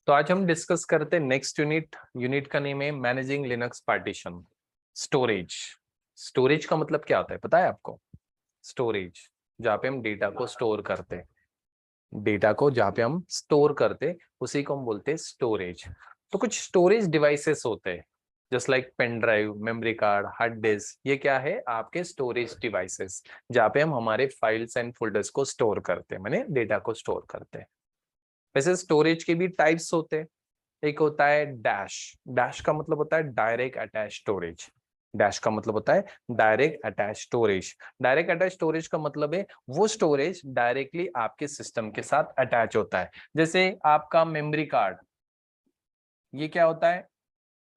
तो आज हम डिस्कस करते हैं नेक्स्ट यूनिट। यूनिट का नेम है managing Linux partition. Storage. Storage का मतलब क्या होता है पता है आपको? स्टोरेज जहाँ पे हम डेटा को स्टोर करते हैं, डेटा को जहाँ पे हम स्टोर करते उसी को हम बोलते हैं स्टोरेज। तो कुछ स्टोरेज डिवाइसेस होते हैं just like pen drive, memory card, hard disk. ये क्या है? आपके स्टोरेज डिवाइसेस जहाँ पे हम हमारे फाइल्स एंड फोल्डर्स को स्टोर करते हैं, माने डेटा को स्टोर करते हैं। वैसे स्टोरेज के भी टाइप्स होते हैं। एक होता है डैश। डैश का मतलब होता है डायरेक्ट अटैच स्टोरेज। डैश का मतलब होता है direct attach storage. Direct attach storage का मतलब है वो स्टोरेज डायरेक्टली आपके सिस्टम के साथ अटैच होता है। जैसे आपका मेमोरी कार्ड, ये क्या होता है?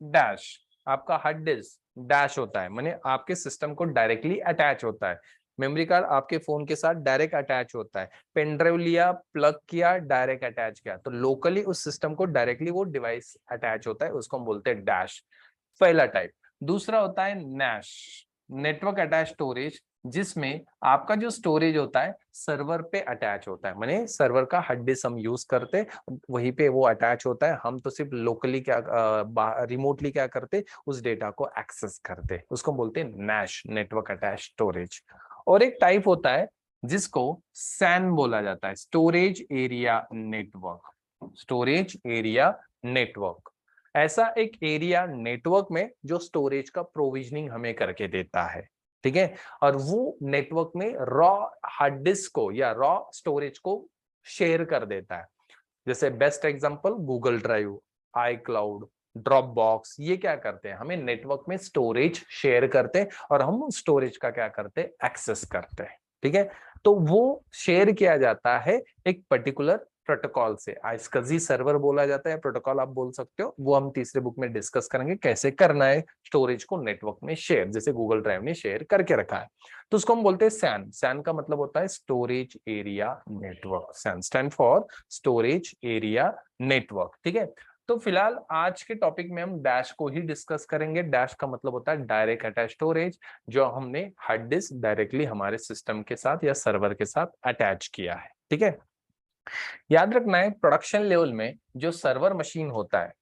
डैश। आपका हार्ड डिस्क डैश होता है, माने आपके सिस्टम को डायरेक्टली अटैच होता है। मेमोरी कार्ड आपके फोन के साथ डायरेक्ट अटैच होता है। पेन ड्राइव लिया, प्लग किया, डायरेक्ट अटैच किया, तो लोकली उस सिस्टम को डायरेक्टली वो डिवाइस अटैच होता है, उसको हम बोलते हैं डैश। पहला टाइप। दूसरा होता है नैश, नेटवर्क अटैच स्टोरेज, जिसमें आपका जो स्टोरेज होता है सर्वर पे अटैच होता है, माने सर्वर का हार्ड डिस्क हम यूज करते वहीं पे वो अटैच होता है। हम तो सिर्फ लोकली क्या रिमोटली क्या करते, उस डेटा को एक्सेस करते, उसको बोलते हैं नैश, नेटवर्क अटैच स्टोरेज। और एक टाइप होता है जिसको सैन बोला जाता है, storage area network. Storage area network ऐसा एक एरिया नेटवर्क में जो स्टोरेज का प्रोविजनिंग हमें करके देता है, ठीक है। और वो नेटवर्क में रॉ हार्ड डिस्क को या रॉ स्टोरेज को शेयर कर देता है। जैसे बेस्ट एग्जांपल गूगल ड्राइव, आई क्लाउड, ड्रॉप बॉक्स, ये क्या करते हैं? हमें नेटवर्क में स्टोरेज शेयर करते हैं और हम स्टोरेज का क्या करते हैं? एक्सेस करते हैं, ठीक है। तो वो शेयर किया जाता है एक पर्टिकुलर प्रोटोकॉल से, आइस्कजी सर्वर बोला जाता है, प्रोटोकॉल आप बोल सकते हो। वो हम तीसरे बुक में डिस्कस करेंगे कैसे करना है स्टोरेज को नेटवर्क में शेयर, जैसे गूगल ड्राइव ने शेयर करके रखा है। तो उसको हम बोलते हैं सैन। सैन का मतलब होता है storage area network. SAN stand for storage area network, ठीक है। तो फिलहाल आज के टॉपिक में हम डैश को ही डिस्कस करेंगे। डैश का मतलब होता है डायरेक्ट अटैच स्टोरेज, जो हमने हार्ड डिस्क डायरेक्टली हमारे सिस्टम के साथ या सर्वर के साथ अटैच किया है, ठीक है। याद रखना है प्रोडक्शन लेवल में जो सर्वर मशीन होता है,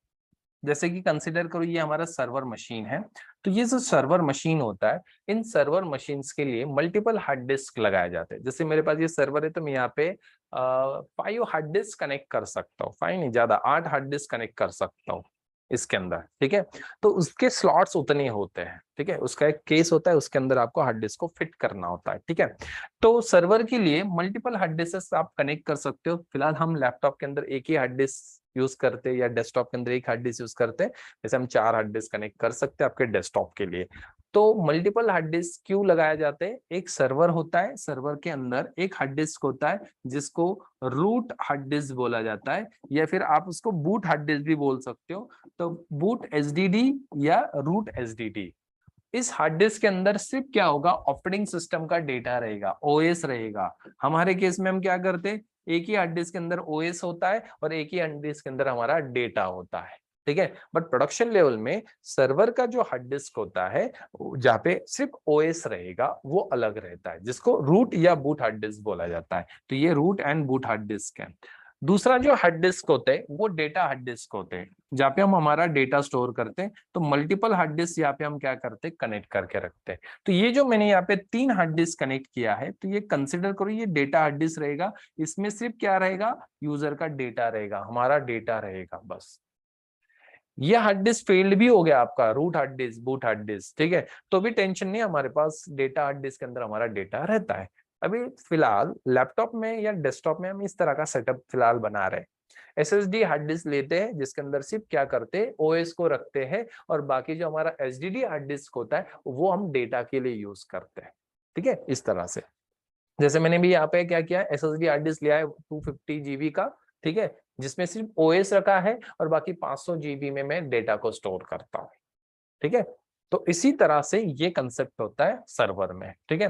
जैसे कि कंसिडर करो ये हमारा सर्वर मशीन है, तो ये जो सर्वर मशीन होता है, इन सर्वर मशीन्स के लिए मल्टीपल हार्ड डिस्क लगाए जाते हैं। जैसे मेरे पास ये सर्वर है तो मैं यहाँ पे 5 हार्ड डिस्क कनेक्ट कर सकता हूँ, 5 नहीं ज्यादा 8 हार्ड डिस्क कनेक्ट कर सकता हूँ इसके अंदर, ठीक है। तो उसके स्लॉट्स उतने होते हैं, ठीक है। उसका एक केस होता है, उसके अंदर आपको हार्ड डिस्क को फिट करना होता है, ठीक है। तो सर्वर के लिए मल्टीपल हार्ड डिस्क आप कनेक्ट कर सकते हो। फिलहाल हम लैपटॉप के अंदर एक ही हार्ड डिस्क यूज करते हैं या डेस्कटॉप के अंदर एक हार्ड डिस्क यूज करते हैं। जैसे हम 4 हार्ड डिस्क कनेक्ट कर सकते हैं आपके डेस्कटॉप के लिए। तो मल्टीपल हार्ड डिस्क क्यों लगाए जाते हैं? एक सर्वर होता है, सर्वर के अंदर एक हार्ड डिस्क होता है जिसको रूट हार्ड डिस्क बोला जाता है, या फिर आप उसको बूट हार्ड डिस्क भी बोल सकते हो। तो बूट एसडीडी या रूट एसडीडी, इस हार्ड डिस्क के अंदर सिर्फ क्या होगा? ऑपरेटिंग सिस्टम का डेटा रहेगा, ओएस रहेगा। हमारे केस में हम क्या करते हैं, एक ही हार्ड डिस्क के अंदर ओएस होता है और एक ही हार्ड डिस्क के अंदर हमारा डेटा होता है, ठीक है। बट प्रोडक्शन लेवल में सर्वर का जो हार्ड डिस्क होता है जहाँ पे सिर्फ ओएस रहेगा, वो अलग रहता है, जिसको रूट या बूट हार्ड डिस्क बोला जाता है। तो ये root and boot hard disk है। दूसरा जो हार्ड डिस्क होते हैं वो डेटा हार्ड डिस्क होते हैं, जहाँ पे हम हमारा डेटा स्टोर करते हैं। तो मल्टीपल हार्ड डिस्क यहाँ पे हम क्या करते हैं? कनेक्ट करके रखते हैं। तो ये जो मैंने यहाँ पे 3 हार्ड डिस्क कनेक्ट किया है, तो ये कंसिडर करो ये डेटा हार्ड डिस्क रहेगा। इसमें सिर्फ क्या रहेगा? यूजर का डेटा रहेगा, हमारा डेटा रहेगा बस। ये हार्ड डिस्क फेल्ड भी हो गया आपका, root hard disk, boot hard disk, ठीक है, तो भी टेंशन नहीं, हमारे पास डेटा हार्ड डिस्क के अंदर हमारा डेटा रहता है। अभी फिलहाल लैपटॉप में या डेस्कटॉप में हम इस तरह का सेटअप फिलहाल बना रहे हैं। एसएसडी हार्ड डिस्क लेते हैं जिसके अंदर सिर्फ क्या करते हैं? ओएस को रखते हैं, और बाकी जो हमारा एचडीडी हार्ड डिस्क होता है वो हम डेटा के लिए यूज करते हैं, ठीक है, इस तरह से। जैसे मैंने भी यहाँ पे क्या किया, एसएसडी हार्ड डिस्क लिया है 250 जीबी का, ठीक है, जिसमें सिर्फ ओएस रखा है और बाकी 500 जीबी में मैं डेटा को स्टोर करता हूँ, ठीक है। तो इसी तरह से ये कंसेप्ट होता है सर्वर में, ठीक है।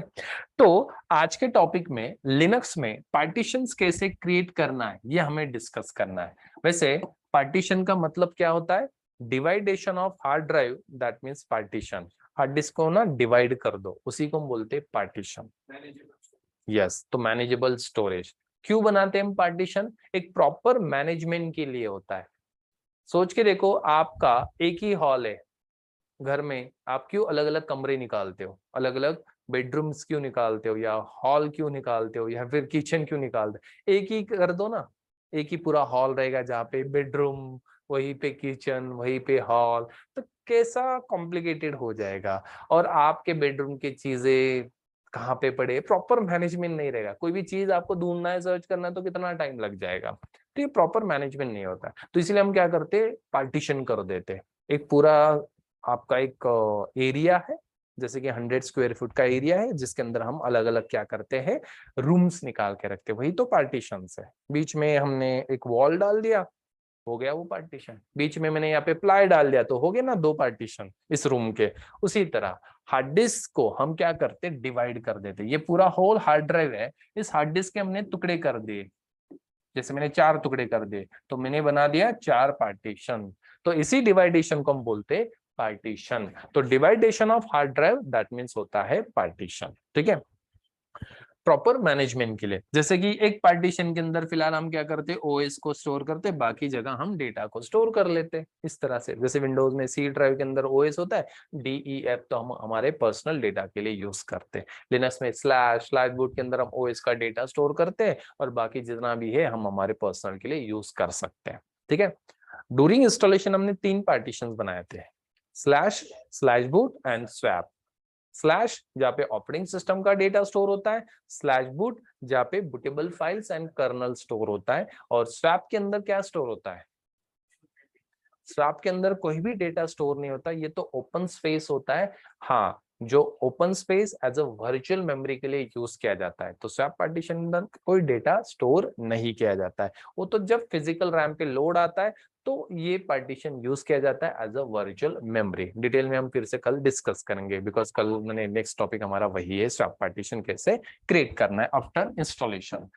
तो आज के टॉपिक में लिनक्स में पार्टीशंस कैसे क्रिएट करना है ये हमें डिस्कस करना है। वैसे पार्टीशन का मतलब क्या होता है? Division of hard drive, that means partition. Hard disk को ना डिवाइड कर दो, उसी को हम बोलते हैं पार्टीशन। यस, तो मैनेजेबल स्टोरेज। क्यों बनाते हैं हम पार्टीशन? एक प्रॉपर मैनेजमेंट के लिए होता है। सोच के देखो, आपका एक ही हॉल है घर में, आप क्यों अलग अलग कमरे निकालते हो, अलग अलग बेडरूम्स क्यों निकालते हो, या हॉल क्यों निकालते हो, या फिर किचन क्यों निकालते हो? एक ही कर दो ना, एक ही पूरा हॉल रहेगा जहाँ पे बेडरूम, वहीं पे किचन, वहीं पे हॉल। तो कैसा कॉम्प्लिकेटेड हो जाएगा, और आपके बेडरूम की चीजें कहाँ पे पड़े, प्रॉपर मैनेजमेंट नहीं रहेगा। कोई भी चीज आपको ढूंढना है, सर्च करना है, तो कितना टाइम लग जाएगा। तो ये प्रॉपर मैनेजमेंट नहीं होता। तो इसलिए हम क्या करते, पार्टीशन कर देते। एक पूरा आपका एक एरिया है, जैसे कि 100 स्क्वायर फुट का एरिया है, जिसके अंदर हम अलग अलग क्या करते हैं, रूम्स निकाल के रखते हैं। वही तो पार्टीशंस है। बीच में हमने एक वॉल डाल दिया, हो गया वो पार्टीशन। बीच में मैंने यहाँ पे प्लाई डाल दिया, तो हो गया ना 2 पार्टीशन इस रूम के। उसी तरह हार्ड डिस्क को हम क्या करते, डिवाइड कर देते। ये पूरा होल हार्ड ड्राइव है, इस हार्ड डिस्क के हमने टुकड़े कर दिए। जैसे मैंने 4 टुकड़े कर दिए, तो मैंने बना दिया 4 पार्टीशन। तो इसी डिवाइडेशन को हम बोलते पार्टीशन। तो division of hard drive that means होता है पार्टीशन। ठीक है, प्रॉपर मैनेजमेंट के लिए। जैसे कि एक पार्टीशन के अंदर फिलहाल हम क्या करते, ओएस को स्टोर करते, बाकी जगह हम डेटा को स्टोर कर लेते इस तरह से। जैसे विंडोज में सी ड्राइव के अंदर ओएस होता है, डीईएफ तो हम हमारे पर्सनल डेटा के लिए यूज करते हैं। लिनक्स में स्लैश बूट के अंदर हम ओएस का डेटा स्टोर करते हैं, और बाकी जितना भी है हम हमारे पर्सनल के लिए यूज कर सकते हैं। ठीक है, ड्यूरिंग इंस्टॉलेशन हमने 3 पार्टीशन बनाए थे, slash boot and swap. Slash जहाँ पे ऑपरेटिंग सिस्टम का डेटा स्टोर होता है, स्लैश बूट जहाँ पे bootable files and kernel store होता है, और स्वैप के अंदर क्या स्टोर होता है, स्वैप के अंदर कोई भी डेटा स्टोर नहीं होता, ये तो ओपन स्पेस होता है। हाँ, जो open space as a virtual memory के लिए यूज किया जाता है। तो स्वैप पार्टीशन अंदर कोई डेटा स्टोर नहीं किया जाता है, वो तो जब फिजिकल रैम पे लोड आता है तो ये पार्टीशन यूज किया जाता है as a virtual memory. Detail में हम फिर से कल डिस्कस करेंगे, बिकॉज कल मैंने नेक्स्ट टॉपिक हमारा वही है, स्वैप पार्टीशन कैसे क्रिएट करना है आफ्टर इंस्टॉलेशन।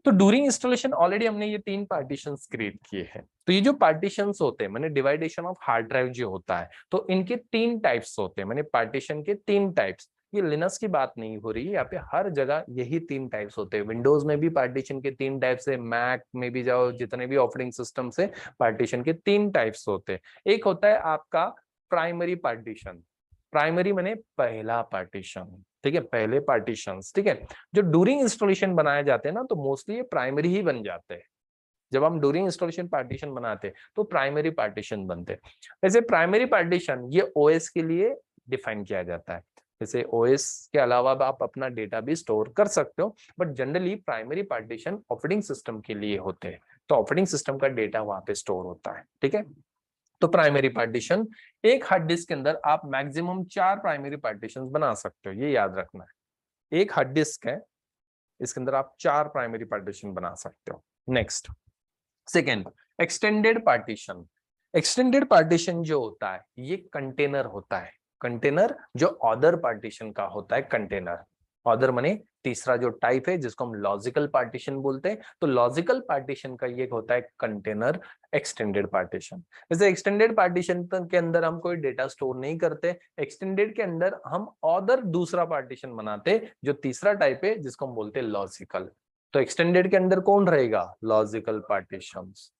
तो ड्यूरिंग इंस्टॉलेशन ऑलरेडी हमने ये 3 पार्टीशंस क्रिएट किए हैं। तो ये जो पार्टीशंस होते हैं, मैंने डिवाइडेशन ऑफ हार्ड ड्राइव जो होता है, तो इनके 3 टाइप्स होते हैं। मैंने पार्टीशन के 3 टाइप्स, ये लिनक्स की बात नहीं हो रही है, यहाँ पे हर जगह यही 3 टाइप्स होते हैं। विंडोज में भी पार्टीशन के 3 टाइप्स है, मैक में भी जाओ, जितने भी ऑपरेटिंग सिस्टम से पार्टीशन के 3 टाइप्स होते हैं। एक होता है आपका प्राइमरी पार्टीशन, प्राइमरी माने पहला पार्टीशन। ठीक है, पहले पार्टीशंस। ठीक है, जो ड्यूरिंग इंस्टॉलेशन बनाए जाते हैं ना, तो मोस्टली ये प्राइमरी ही बन जाते हैं। जब हम ड्यूरिंग इंस्टॉलेशन पार्टीशन बनाते हैं तो प्राइमरी पार्टीशन बनते हैं। वैसे प्राइमरी पार्टीशन ये ओएस के लिए डिफाइन किया जाता है। जैसे ओएस के अलावा आप अपना डेटा भी स्टोर कर सकते हो, but generally primary partition operating system के लिए होते हैं। तो ऑपरेटिंग सिस्टम का डेटा वहां पे स्टोर होता है। ठीक है, तो प्राइमरी पार्टीशन, एक हार्ड डिस्क के अंदर आप मैक्सिमम 4 प्राइमरी पार्टीशन बना सकते हो, ये याद रखना है। एक हार्ड डिस्क है, इसके अंदर आप 4 प्राइमरी पार्टीशन बना सकते हो। Next, second, extended partition. Extended partition जो होता है ये कंटेनर होता है। कंटेनर जो अदर पार्टीशन का होता है, कंटेनर अदर माने तीसरा जो टाइप है, जिसको हम लॉजिकल पार्टीशन बोलते हैं। तो लॉजिकल पार्टीशन का ये होता है कंटेनर एक्सटेंडेड पार्टीशन। जैसे एक्सटेंडेड पार्टीशन के अंदर हम कोई डेटा स्टोर नहीं करते, एक्सटेंडेड के अंदर हम अदर दूसरा पार्टीशन बनाते, जो तीसरा टाइप है, जिसको हम बोलते हैं लॉजिकल। तो एक्सटेंडेड के अंदर कौन रहेगा, logical partitions.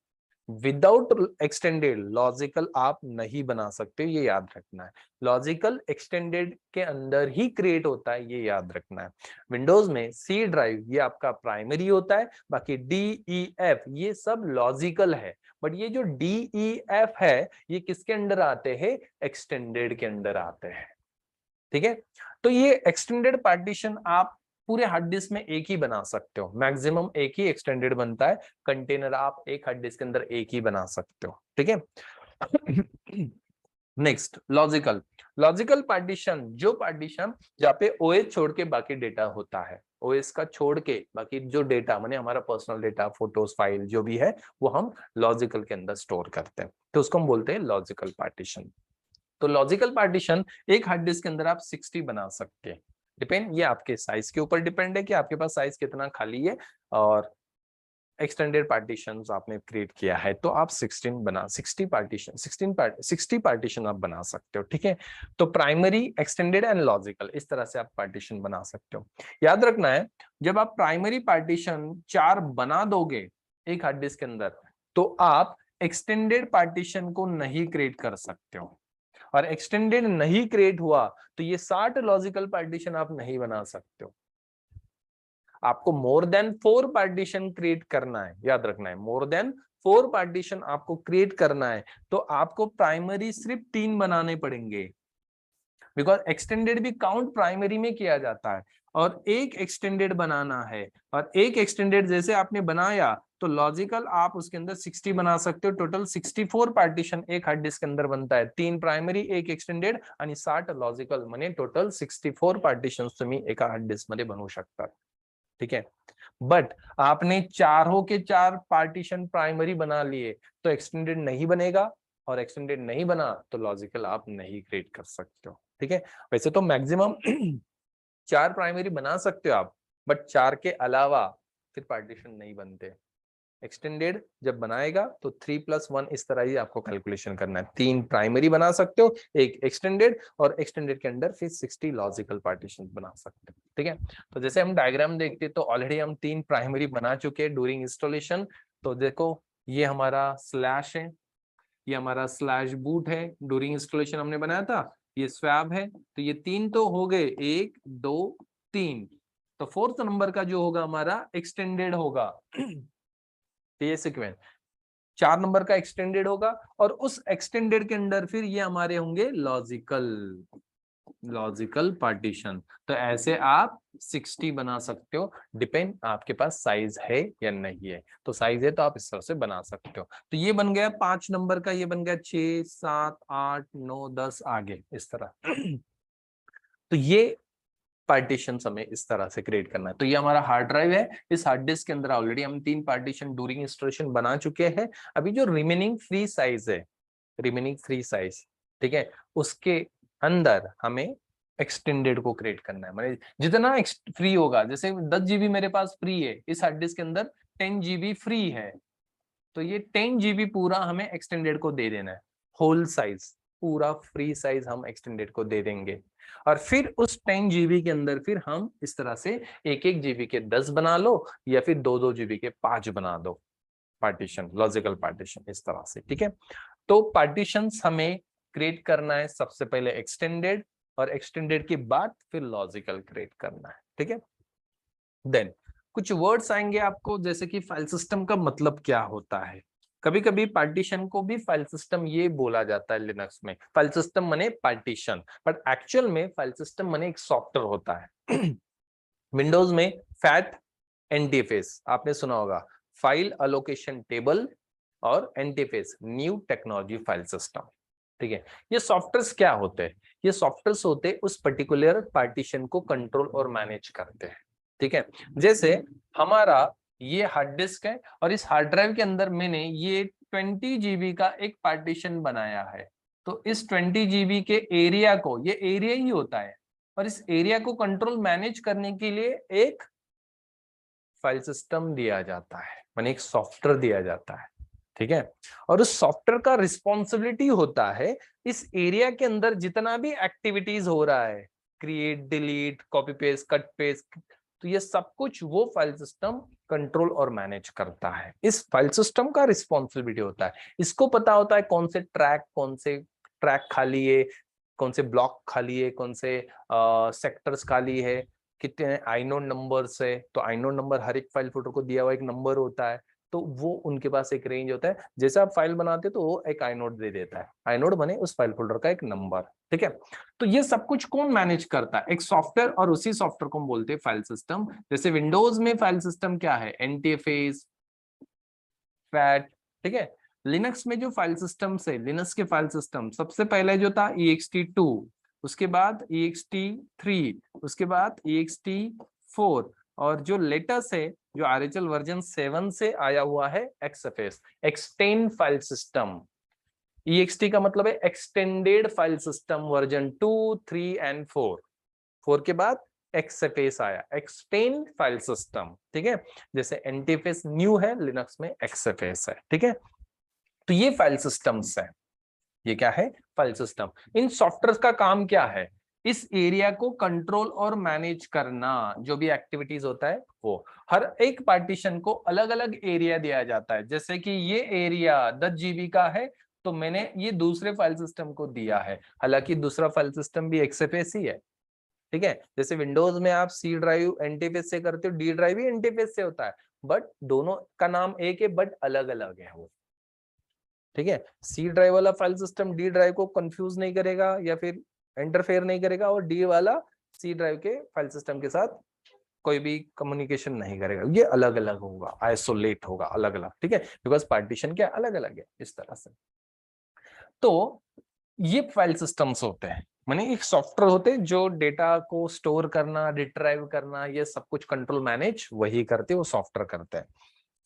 Without extended logical आप नहीं बना सकते, ये याद रखना है। लॉजिकल एक्सटेंडेड के अंदर ही क्रिएट होता है, ये याद रखना है। विंडोज में सी ड्राइव ये आपका प्राइमरी होता है, बाकी डी ई एफ ये सब लॉजिकल है। बट ये जो डी ई एफ है ये किसके अंडर आते हैं, एक्सटेंडेड के अंदर आते हैं। ठीक है, तो ये एक्सटेंडेड पार्टीशन आप पूरे हार्ड डिस्क में एक ही बना सकते हो, मैक्सिमम एक ही एक्सटेंडेड बनता है। कंटेनर आप एक हार्ड डिस्क के अंदर एक ही बना सकते हो। ठीक है, नेक्स्ट, लॉजिकल। लॉजिकल पार्टीशन, जो पार्टीशन जहाँ पे ओएस छोड़ के बाकी डेटा होता है, ओएस का छोड़ के बाकी जो डेटा माने हमारा पर्सनल डेटा, फोटोज, फाइल जो भी है, वो हम लॉजिकल के अंदर स्टोर करते हैं। तो उसको हम बोलते हैं लॉजिकल पार्टीशन। तो लॉजिकल पार्टीशन एक हार्ड डिस्क के अंदर आप 60 बना सकते हैं। डिपेंड, ये आपके साइज के ऊपर डिपेंड है कि आपके पास साइज कितना खाली है, और एक्सटेंडेड पार्टीशंस आपने क्रिएट किया है तो आप 60 पार्टीशन आप बना सकते हो। ठीक है, तो प्राइमरी, एक्सटेंडेड एंड लॉजिकल, इस तरह से आप पार्टीशन बना सकते हो। याद रखना है, जब आप प्राइमरी पार्टीशन 4 बना दोगे एक हार्ड डिस्क के अंदर, तो आप एक्सटेंडेड पार्टीशन को नहीं क्रिएट कर सकते हो, और एक्सटेंडेड नहीं क्रिएट हुआ तो ये 60 लॉजिकल पार्टीशन आप नहीं बना सकते हो। आपको मोर देन 4 पार्टीशन क्रिएट करना है, याद रखना है, मोर देन 4 पार्टीशन आपको क्रिएट करना है, तो आपको प्राइमरी सिर्फ 3 बनाने पड़ेंगे, बिकॉज एक्सटेंडेड भी काउंट प्राइमरी में किया जाता है, और एक एक्सटेंडेड बनाना है, और एक एक्सटेंडेड जैसे आपने बनाया तो लॉजिकल आप उसके अंदर 60 बना सकते हो, टोटल 64 पार्टीशन एक हार्ड डिस्क के अंदर बनता है, 3 प्राइमरी एक एक्सटेंडेड आणि 60 लॉजिकल, म्हणजे टोटल 64 पार्टीशन तुम्ही एका हार्ड डिस्क मध्ये बनवू शकता, ठीक है। बट आपने चारों के 4 पार्टीशन प्राइमरी बना लिए तो एक्सटेंडेड नहीं बनेगा, और एक्सटेंडेड नहीं बना तो लॉजिकल आप नहीं क्रिएट कर सकते हो, ठीक है। वैसे तो मैक्सिमम 4 प्राइमरी बना सकते हो आप, बट 4 के अलावा फिर पार्टीशन नहीं बनते। एक्सटेंडेड जब बनाएगा तो 3+1 इस तरह ही आपको कैलकुलेशन करना है, 3 प्राइमरी बना सकते हो, एक एक्सटेंडेड, और एक्सटेंडेड के अंदर फिर 60 लॉजिकल पार्टीशन बना सकते हो, ठीक है। तो जैसे हम डायग्राम देखते तो ऑलरेडी हम 3 प्राइमरी बना चुके हैं ड्यूरिंग इंस्टॉलेशन। तो देखो ये हमारा स्लैश है, ये हमारा स्लैश बूट है, ड्यूरिंग इंस्टॉलेशन हमने बनाया था, ये स्वैब है, तो ये 3 तो हो गए, 1 2 3, तो 4th नंबर का जो होगा हमारा एक्सटेंडेड होगा। तो ये सीक्वेंस 4 नंबर का एक्सटेंडेड होगा, और उस एक्सटेंडेड के अंदर फिर ये हमारे होंगे लॉजिकल पार्टीशन। तो ऐसे आप 60 बना सकते हो, डिपेंड आपके पास साइज है या नहीं है, तो साइज है तो आप इस तरह से बना सकते हो। तो ये बन गया 5 नंबर का, ये बन गया 6 7 8 9 10 आगे इस तरह। तो ये पार्टीशन हमें इस तरह से क्रिएट करना है। तो ये हमारा हार्ड ड्राइव है, इस हार्ड डिस्क के अंदर ऑलरेडी हम 3 पार्टीशन ड्यूरिंग इंस्टॉलेशन बना चुके हैं। अभी जो रिमेनिंग फ्री साइज है, रिमेनिंग फ्री साइज, ठीक है, उसके अंदर हमें एक्सटेंडेड को क्रिएट करना है, मतलब जितना फ्री होगा, जैसे 10 GB मेरे पास फ्री है, इस हार्ड डिस्क के अंदर 10 GB फ्री है, तो ये 10 GB पूरा हमें एक्सटेंडेड को दे देना है, होल साइज पूरा फ्री साइज हम एक्सटेंडेड को दे देंगे, और फिर उस 10 GB के अंदर फिर हम इस तरह से 1-1 GB के 10 बना लो, या फिर 2-2 GB के 5 बना दो पार्टीशन, लॉजिकल पार्टीशन इस तरह से, ठीक है। तो पार्टीशंस हमें क्रिएट करना है सबसे पहले एक्सटेंडेड, और एक्सटेंडेड के बाद फिर लॉजिकल क्रिएट करना है, ठीक है। देन कुछ वर्ड्स आएंगे आपको, जैसे कि फाइल सिस्टम का मतलब क्या होता है। कभी कभी पार्टीशन को भी फाइल सिस्टम ये बोला जाता है लिनक्स में, फाइल सिस्टम माने पार्टीशन, बट एक्चुअल में फाइल सिस्टम माने एक सॉफ्टवेयर होता है। विंडोज में फैट, एनटीएफएस आपने सुना होगा, फाइल अलोकेशन टेबल, और NTFS new technology file system, ठीक है। ये सॉफ्टवेयर्स क्या होते हैं, ये सॉफ्टवेयर्स होते हैं उस पर्टिकुलर पार्टीशन को कंट्रोल और मैनेज करते हैं, ठीक है। जैसे हमारा ये हार्ड डिस्क है, और इस हार्ड ड्राइव के अंदर मैंने ये 20 GB का एक पार्टीशन बनाया है, तो इस 20 GB के एरिया को, ये एरिया ही होता है, और इस एरिया को कंट्रोल मैनेज करने के लिए एक फाइल सिस्टम दिया जाता है, माने एक सॉफ्टवेयर दिया जाता है, ठीक है। और उस सॉफ्टवेयर का रिस्पॉन्सिबिलिटी होता है इस एरिया के अंदर जितना भी एक्टिविटीज हो रहा है, create, delete, copy paste, cut paste, तो ये सब कुछ वो फाइल सिस्टम कंट्रोल और मैनेज करता है, इस फाइल सिस्टम का रिस्पॉन्सिबिलिटी होता है। इसको पता होता है कौन से ट्रैक खाली है, कौन से ब्लॉक खाली है, कौन से सेक्टर्स खाली है, कितने आइनोड नंबर्स है, तो आइनोड नंबर हर एक फाइल फोल्डर को दिया हुआ एक नंबर होता है, तो वो उनके पास एक रेंज होता है, जैसे आप फाइल बनाते हो तो वो एक आइनोड दे देता है, आइनोड बने उस फाइल फोल्डर का एक नंबर, ठीक है। तो ये सब कुछ कौन मैनेज करता है, एक सॉफ्टवेयर, और उसी सॉफ्टवेयर को हम बोलते हैं फाइल सिस्टम। जैसे विंडोज में फाइल सिस्टम क्या है, एनटीएफएस, फैट, ठीक है। लिनक्स में जो फाइल सिस्टम है, लिनक्स के फाइल सिस्टम सबसे पहले जो था ext2, उसके बाद ext3, उसके बाद ext4, और जो लेटेस्ट है जो RHEL वर्जन 7 से आया हुआ है XFS, extend file system. ext का मतलब है extended file system version 2 3 and 4 के बाद XFS आया, एक्सटेंड फाइल सिस्टम, ठीक है। जैसे NTFS न्यू है, लिनक्स में XFS है, ठीक है। तो ये फाइल सिस्टम्स है, ये क्या है, फाइल सिस्टम। इन सॉफ्टवेयर का काम क्या है, इस एरिया को कंट्रोल और मैनेज करना, जो भी एक्टिविटीज होता है वो। हर एक पार्टीशन को अलग अलग एरिया दिया जाता है, जैसे कि ये एरिया 10 GB का है तो मैंने ये दूसरे फाइल सिस्टम को दिया है, हालांकि दूसरा फाइल सिस्टम भी XFS ही है, ठीक है। जैसे विंडोज में आप सी ड्राइव एनटीएफएस से करते हो, डी ड्राइव भी एनटीएफएस से होता है, बट दोनों का नाम एक है बट अलग अलग है वो, ठीक है। सी ड्राइव वाला फाइल सिस्टम डी ड्राइव को कंफ्यूज नहीं करेगा या फिर इंटरफेयर नहीं करेगा, और डी वाला सी ड्राइव के फाइल सिस्टम के साथ कोई भी कम्युनिकेशन नहीं करेगा, ये अलग अलग होगा, आइसोलेट होगा अलग अलग, ठीक है, बिकॉज पार्टीशन क्या अलग अलग है इस तरह से। तो ये फाइल सिस्टम्स होते हैं, माने एक सॉफ्टवेयर होते हैं जो डेटा को स्टोर करना, रिट्राइव करना, ये सब कुछ कंट्रोल मैनेज वही करते हैं, वो सॉफ्टवेयर करते हैं।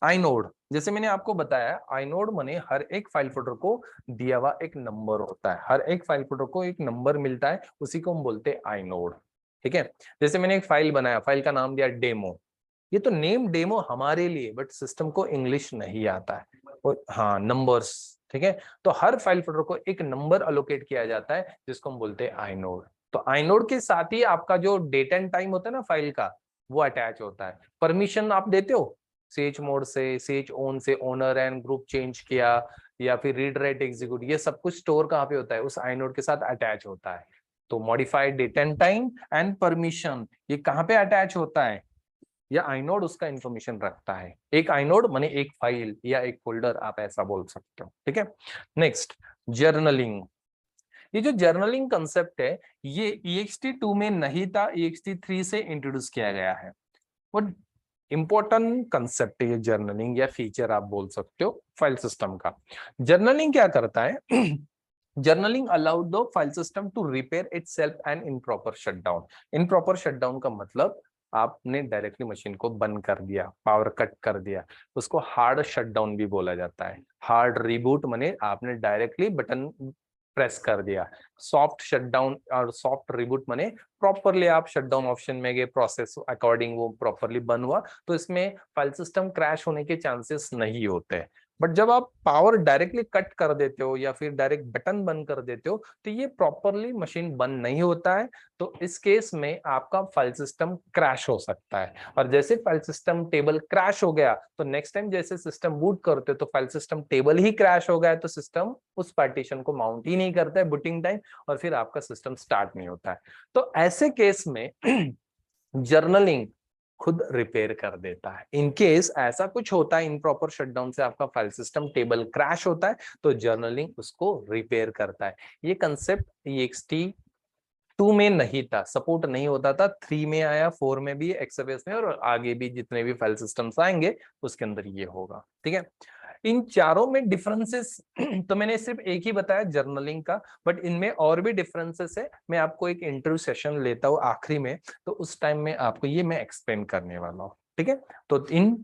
आइनोड, जैसे मैंने आपको बताया, आइनोड माने हर एक फाइल फोल्डर को दिया हुआ एक नंबर होता है, हर एक फाइल फोल्डर को एक नंबर मिलता है, उसी को हम बोलते हैं आइनोड, ठीक है। जैसे मैंने एक फाइल बनाया, फाइल का नाम दिया डेमो, ये तो नेम डेमो हमारे लिए, बट सिस्टम को इंग्लिश नहीं आता है, और हाँ नंबर्स, ठीक है। तो हर फाइल फोल्डर को एक नंबर अलोकेट किया जाता है जिसको हम बोलते हैं आइनोड। तो आइनोड के साथ ही आपका जो डेट एंड टाइम होता है ना फाइल का, वो अटैच होता है। परमिशन आप देते हो सेज मोड से, सेज ओन से, ओनर एंड ग्रुप चेंज किया, या फिर रीड राइट एग्जीक्यूट, ये सब कुछ स्टोर कहाँ पे होता है, उस आइनोड के साथ अटैच होता है। तो modified date and time and permission, ये कहाँ पे अटैच होता है, या आइनोड उसका इंफॉर्मेशन रखता है। एक आइनोड माने एक फाइल या एक फोल्डर, आप ऐसा बोल सकते हो, ठीक है। Next, journaling. ये जो जर्नलिंग कंसेप्ट है, ये ext2 में नहीं था, ext3 से इंट्रोड्यूस किया गया है। वो इंपॉर्टेंट कंसेप्ट है ये जर्नलिंग, या फीचर आप बोल सकते हो फाइल सिस्टम का। जर्नलिंग क्या करता है? Journaling allowed the file system to repair itself and improper shutdown. Improper shutdown का मतलब आपने डायरेक्टली मशीन को बंद कर दिया, पावर कट कर दिया, उसको हार्ड शटडाउन भी बोला जाता है। हार्ड रिबूट माने आपने डायरेक्टली बटन प्रेस कर दिया। सॉफ्ट शटडाउन और सॉफ्ट रिबूट माने प्रॉपरली आप शटडाउन ऑप्शन में गए, प्रोसेस अकॉर्डिंग वो प्रॉपरली बंद हुआ, तो इसमें फाइल सिस्टम क्रैश होने के चांसेस नहीं होते। बट जब आप पावर डायरेक्टली कट कर देते हो या फिर डायरेक्ट बटन बंद कर देते हो, तो ये प्रॉपरली मशीन बंद नहीं होता है, तो इस केस में आपका फाइल सिस्टम क्रैश हो सकता है। और जैसे फाइल सिस्टम टेबल क्रैश हो गया, तो नेक्स्ट टाइम जैसे सिस्टम बूट करते हो तो फाइल सिस्टम टेबल ही क्रैश हो गया, तो सिस्टम उस पार्टीशन को माउंट ही नहीं करता है बूटिंग टाइम, और फिर आपका सिस्टम स्टार्ट नहीं होता है। तो ऐसे केस में जर्नलिंग खुद रिपेयर कर देता है। इन केस ऐसा कुछ होता है, इनप्रॉपर शटडाउन से आपका फाइल सिस्टम टेबल क्रैश होता है, तो जर्नलिंग उसको रिपेयर करता है। ये कंसेप्ट ext2 में नहीं था, सपोर्ट नहीं होता था, 3 में आया, 4 में भी, XFS में, और आगे भी जितने भी फाइल सिस्टम्स आएंगे उसके अंदर ये होगा, ठीक है। इन चारों में डिफरेंसेस तो मैंने सिर्फ एक ही बताया जर्नलिंग का, बट इनमें और भी डिफरेंसेस है। मैं आपको एक इंटरव्यू सेशन लेता हूँ आखिरी में, तो उस टाइम में आपको ये मैं एक्सप्लेन करने वाला हूँ, ठीक है। तो इन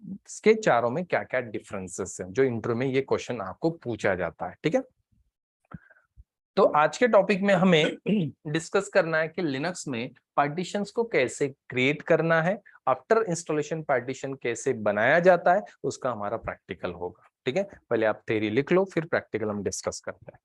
के चारों में क्या क्या डिफरेंसेस हैं, जो इंटरव्यू में ये क्वेश्चन आपको पूछा जाता है, ठीक है। तो आज के टॉपिक में हमें डिस्कस करना है कि लिनक्स में पार्टीशंस को कैसे क्रिएट करना है, आफ्टर इंस्टॉलेशन पार्टीशन कैसे बनाया जाता है, उसका हमारा प्रैक्टिकल होगा, ठीक है। पहले आप थ्योरी लिख लो, फिर प्रैक्टिकल हम डिस्कस करते हैं।